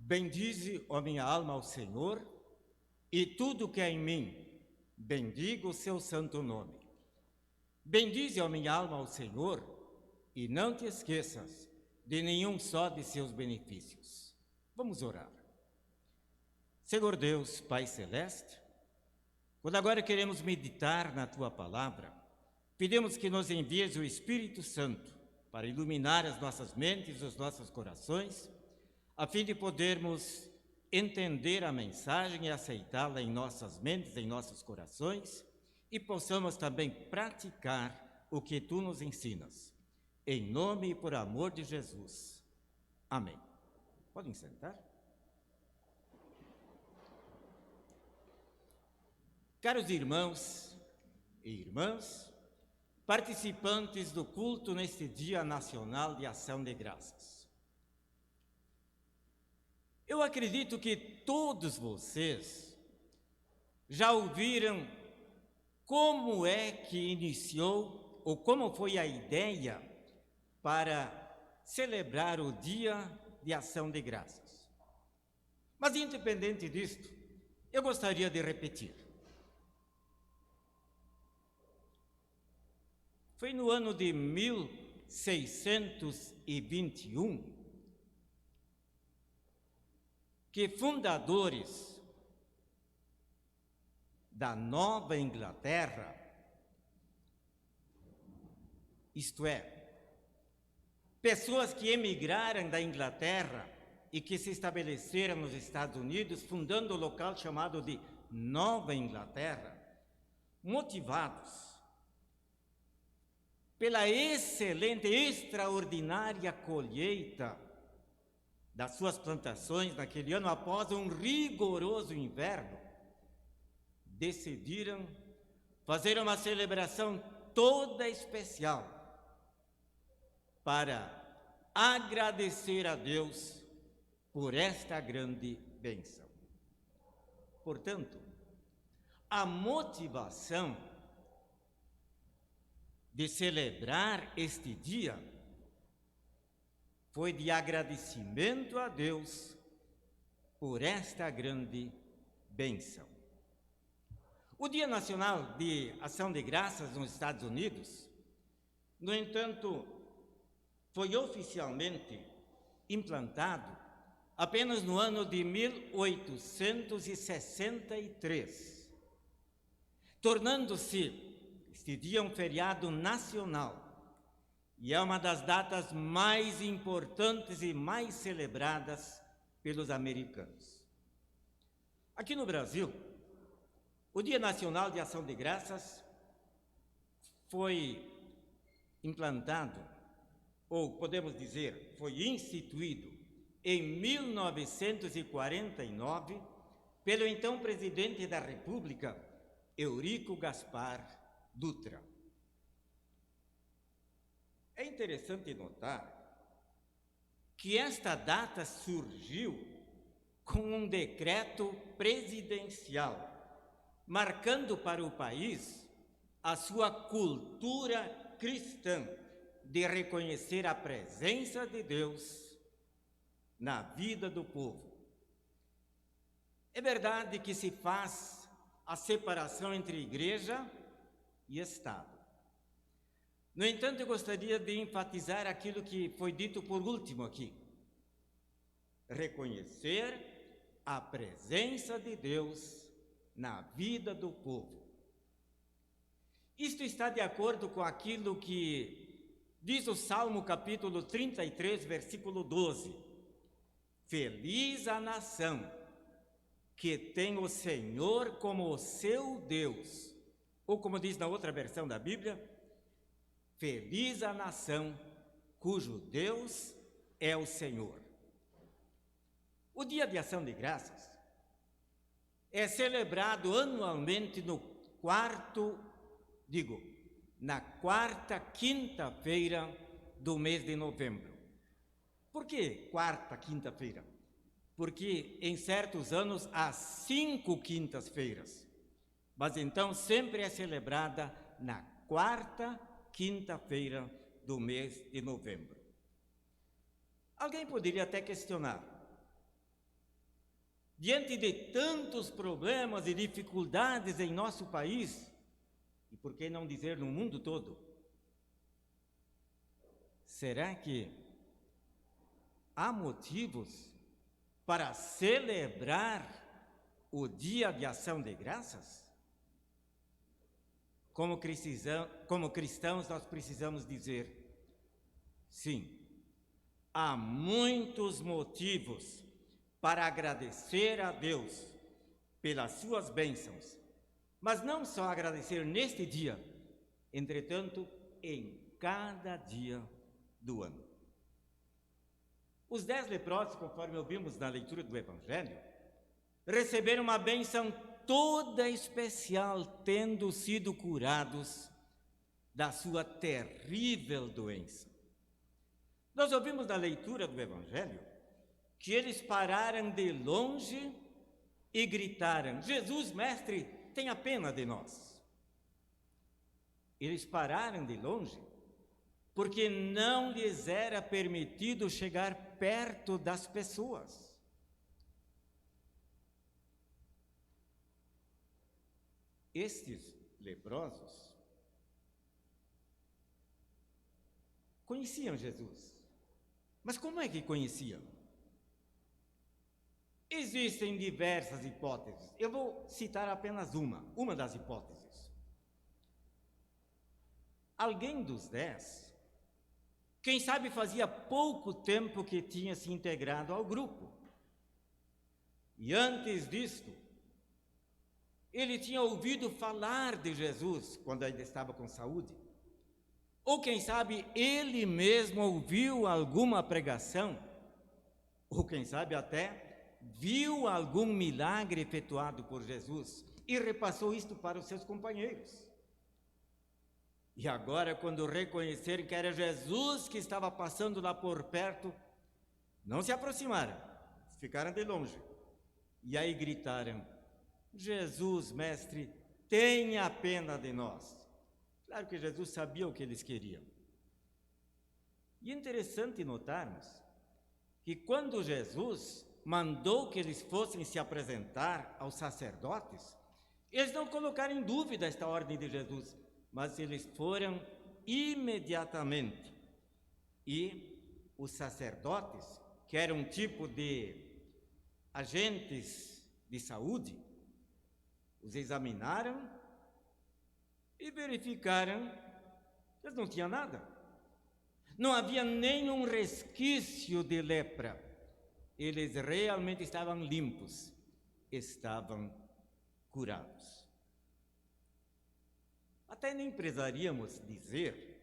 Bendize, ó minha alma, ao Senhor, e tudo que é em mim, bendiga o seu santo nome. Bendize, ó minha alma, ao Senhor, e não te esqueças de nenhum só de seus benefícios. Vamos orar. Senhor Deus, Pai Celeste, quando agora queremos meditar na Tua Palavra, pedimos que nos envies o Espírito Santo para iluminar as nossas mentes e os nossos corações, a fim de podermos entender a mensagem e aceitá-la em nossas mentes, em nossos corações, e possamos também praticar o que Tu nos ensinas. Em nome e por amor de Jesus. Amém. Podem sentar? Caros irmãos e irmãs, participantes do culto neste Dia Nacional de Ação de Graças. Eu acredito que todos vocês já ouviram como é que iniciou ou como foi a ideia para celebrar o Dia de Ação de Graças. Mas, independente disto, eu gostaria de repetir. Foi no ano de 1621 que fundadores da Nova Inglaterra, isto é, pessoas que emigraram da Inglaterra e que se estabeleceram nos Estados Unidos, fundando o local chamado de Nova Inglaterra, motivados pela excelente, extraordinária colheita das suas plantações naquele ano, após um rigoroso inverno, decidiram fazer uma celebração toda especial para agradecer a Deus por esta grande bênção. Portanto, a motivação de celebrar este dia foi de agradecimento a Deus por esta grande bênção. O Dia Nacional de Ação de Graças nos Estados Unidos, no entanto, foi oficialmente implantado apenas no ano de 1863, tornando-se este dia um feriado nacional, e é uma das datas mais importantes e mais celebradas pelos americanos. Aqui no Brasil, o Dia Nacional de Ação de Graças foi implantado, ou podemos dizer, foi instituído em 1949 pelo então presidente da República, Eurico Gaspar Dutra. É interessante notar que esta data surgiu com um decreto presidencial, marcando para o país a sua cultura cristã de reconhecer a presença de Deus na vida do povo. É verdade que se faz a separação entre igreja e Estado. No entanto, eu gostaria de enfatizar aquilo que foi dito por último aqui. Reconhecer a presença de Deus na vida do povo. Isto está de acordo com aquilo que diz o Salmo capítulo 33, versículo 12. Feliz a nação que tem o Senhor como o seu Deus. Ou como diz na outra versão da Bíblia, feliz a nação cujo Deus é o Senhor. O Dia de Ação de Graças é celebrado anualmente na quarta quinta-feira do mês de novembro. Por que quarta quinta-feira? Porque em certos anos há 5 quintas-feiras, mas então sempre é celebrada na quarta quinta-feira do mês de novembro. Alguém poderia até questionar: diante de tantos problemas e dificuldades em nosso país, e por que não dizer no mundo todo, será que há motivos para celebrar o Dia de Ação de Graças? Como cristãos, nós precisamos dizer: sim, há muitos motivos para agradecer a Deus pelas suas bênçãos, mas não só agradecer neste dia, entretanto, em cada dia do ano. Os 10 leprosos, conforme ouvimos na leitura do Evangelho, receberam uma bênção toda especial, tendo sido curados da sua terrível doença. Nós ouvimos na leitura do Evangelho que eles pararam de longe e gritaram: Jesus, mestre, tenha pena de nós. Eles pararam de longe porque não lhes era permitido chegar perto das pessoas. Estes leprosos conheciam Jesus. Mas como é que conheciam? Existem diversas hipóteses. Eu vou citar apenas uma das hipóteses. Alguém dos 10, quem sabe fazia pouco tempo que tinha se integrado ao grupo. E antes disto, ele tinha ouvido falar de Jesus quando ainda estava com saúde. Ou quem sabe ele mesmo ouviu alguma pregação, ou quem sabe até viu algum milagre efetuado por Jesus e repassou isto para os seus companheiros. E agora, quando reconheceram que era Jesus que estava passando lá por perto, não se aproximaram, ficaram de longe. E aí gritaram: Jesus, mestre, tenha pena de nós. Claro que Jesus sabia o que eles queriam. E é interessante notarmos que quando Jesus mandou que eles fossem se apresentar aos sacerdotes, eles não colocaram em dúvida esta ordem de Jesus, mas eles foram imediatamente. E os sacerdotes, que eram um tipo de agentes de saúde, os examinaram e verificaram que eles não tinham nada. Não havia nenhum resquício de lepra. Eles realmente estavam limpos, estavam curados. Até nem precisaríamos dizer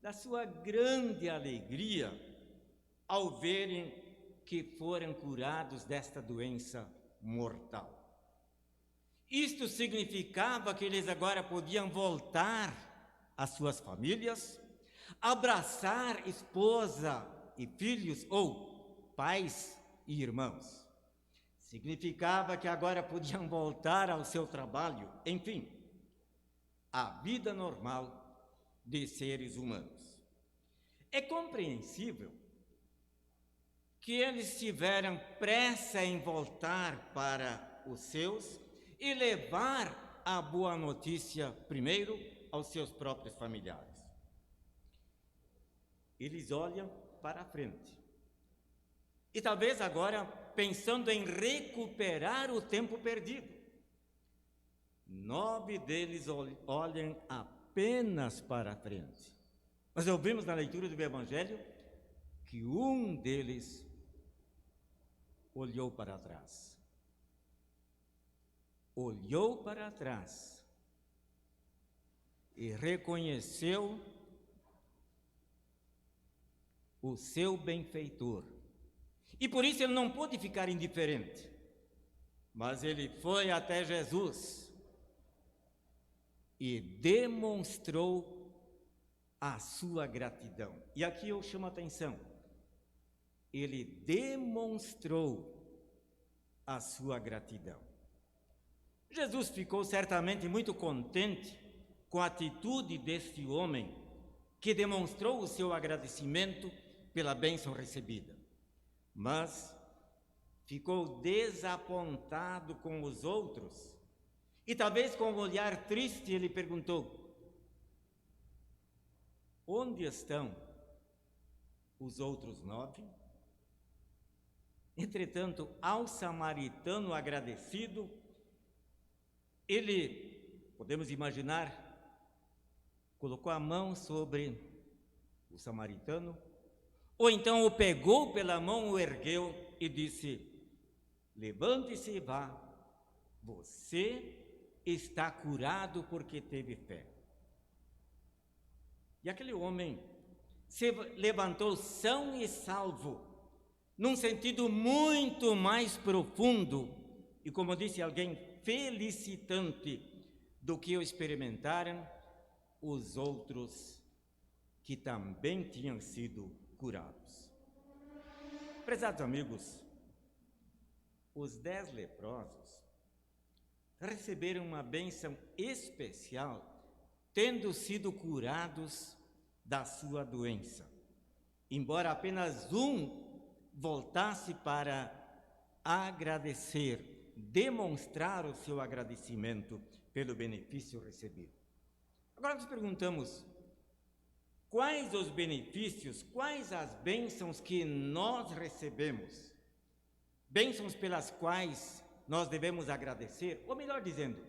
da sua grande alegria ao verem que foram curados desta doença mortal. Isto significava que eles agora podiam voltar às suas famílias, abraçar esposa e filhos, ou pais e irmãos. Significava que agora podiam voltar ao seu trabalho, enfim, à vida normal de seres humanos. É compreensível que eles tiveram pressa em voltar para os seus e levar a boa notícia primeiro aos seus próprios familiares. Eles olham para a frente. E talvez agora pensando em recuperar o tempo perdido. 9 deles olham apenas para a frente. Nós ouvimos na leitura do Evangelho que um deles olhou para trás. Olhou para trás e reconheceu o seu benfeitor. E por isso ele não pôde ficar indiferente, mas ele foi até Jesus e demonstrou a sua gratidão. E aqui eu chamo a atenção, ele demonstrou a sua gratidão. Jesus ficou certamente muito contente com a atitude deste homem que demonstrou o seu agradecimento pela bênção recebida. mas ficou desapontado com os outros. E talvez com um olhar triste ele perguntou: onde estão os outros 9? Entretanto, ao samaritano agradecido, ele, podemos imaginar, colocou a mão sobre o samaritano, ou então o pegou pela mão, o ergueu e disse: levante-se e vá, você está curado porque teve fé. E aquele homem se levantou são e salvo, num sentido muito mais profundo e, como disse alguém, felicitante do que o experimentaram os outros que também tinham sido curados. Prezados amigos, os 10 leprosos receberam uma bênção especial, tendo sido curados da sua doença, embora apenas um voltasse para agradecer, demonstrar o seu agradecimento pelo benefício recebido. Agora nos perguntamos: quais os benefícios, quais as bênçãos que nós recebemos? Bênçãos pelas quais nós devemos agradecer, ou melhor dizendo,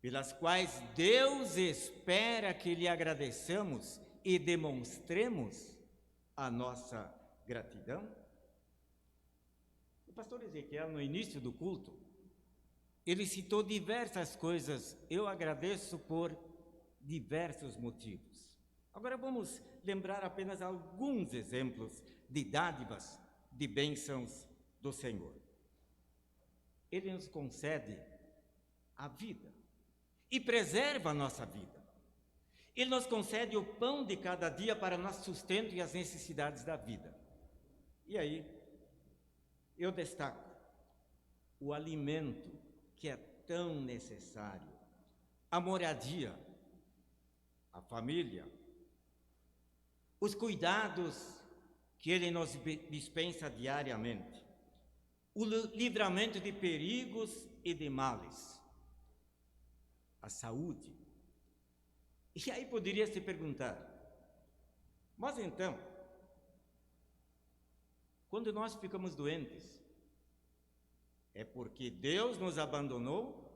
pelas quais Deus espera que lhe agradeçamos e demonstremos a nossa gratidão? O pastor Ezequiel, no início do culto, ele citou diversas coisas. Eu agradeço por diversos motivos. Agora vamos lembrar apenas alguns exemplos de dádivas, de bênçãos do Senhor. Ele nos concede a vida e preserva a nossa vida. Ele nos concede o pão de cada dia para nosso sustento e as necessidades da vida. E aí, eu destaco o alimento que é tão necessário, a moradia, a família, os cuidados que Ele nos dispensa diariamente, o livramento de perigos e de males, a saúde. E aí poderia se perguntar: mas então, quando nós ficamos doentes, é porque Deus nos abandonou?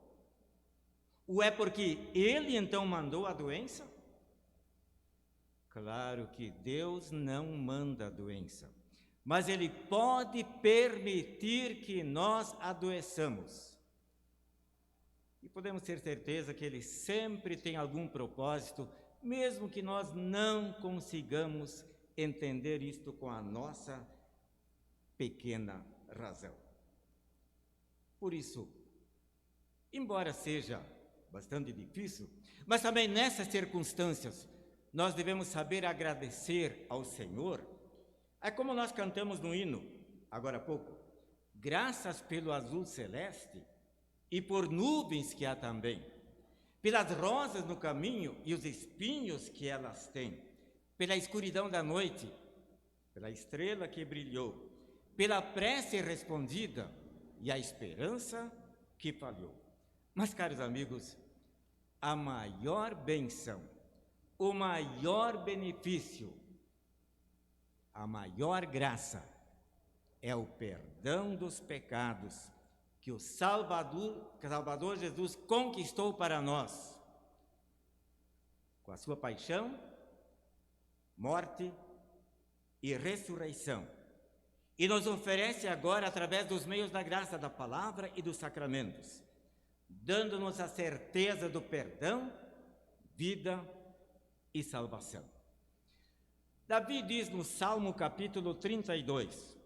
Ou é porque Ele então mandou a doença? Claro que Deus não manda a doença, mas Ele pode permitir que nós adoeçamos. E podemos ter certeza que Ele sempre tem algum propósito, mesmo que nós não consigamos entender isto com a nossa pequena razão. Por isso, embora seja bastante difícil, mas também nessas circunstâncias, nós devemos saber agradecer ao Senhor. É como nós cantamos no hino, agora há pouco: graças pelo azul celeste e por nuvens que há também, pelas rosas no caminho e os espinhos que elas têm, pela escuridão da noite, pela estrela que brilhou, pela prece respondida e a esperança que falhou. Mas, caros amigos, a maior bênção, o maior benefício, a maior graça é o perdão dos pecados que o Salvador Jesus conquistou para nós, com a sua paixão, morte e ressurreição, e nos oferece agora através dos meios da graça da palavra e dos sacramentos, dando-nos a certeza do perdão, vida e salvação. Davi diz no Salmo capítulo 32,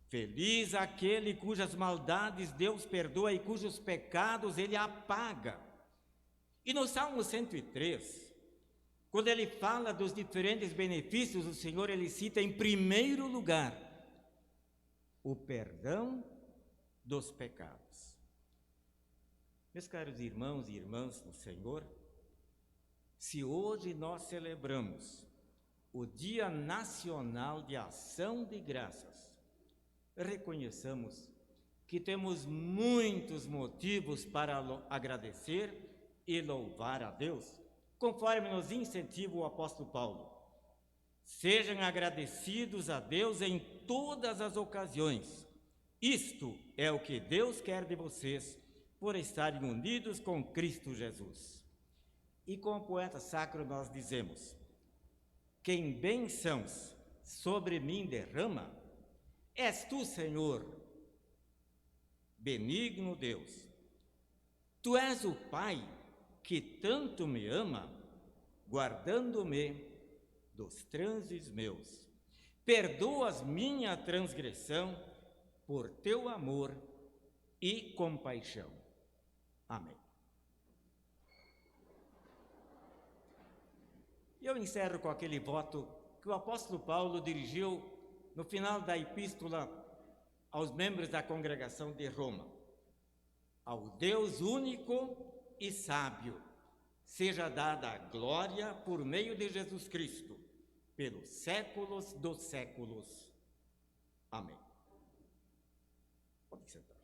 feliz aquele cujas maldades Deus perdoa e cujos pecados Ele apaga. E no Salmo 103, quando ele fala dos diferentes benefícios do Senhor, ele cita em primeiro lugar o perdão dos pecados. Meus caros irmãos e irmãs no Senhor, se hoje nós celebramos o Dia Nacional de Ação de Graças, reconheçamos que temos muitos motivos para agradecer e louvar a Deus, conforme nos incentiva o apóstolo Paulo. Sejam agradecidos a Deus em todas as ocasiões. Isto é o que Deus quer de vocês, por estarem unidos com Cristo Jesus. E com o poeta sacro nós dizemos: quem bênçãos sobre mim derrama, és tu, Senhor, benigno Deus. Tu és o Pai que tanto me ama, guardando-me dos transes meus. Perdoas minha transgressão por teu amor e compaixão. Amém. Eu encerro com aquele voto que o apóstolo Paulo dirigiu no final da epístola aos membros da congregação de Roma. Ao Deus único e sábio, seja dada a glória por meio de Jesus Cristo, pelos séculos dos séculos. Amém. Pode sentar.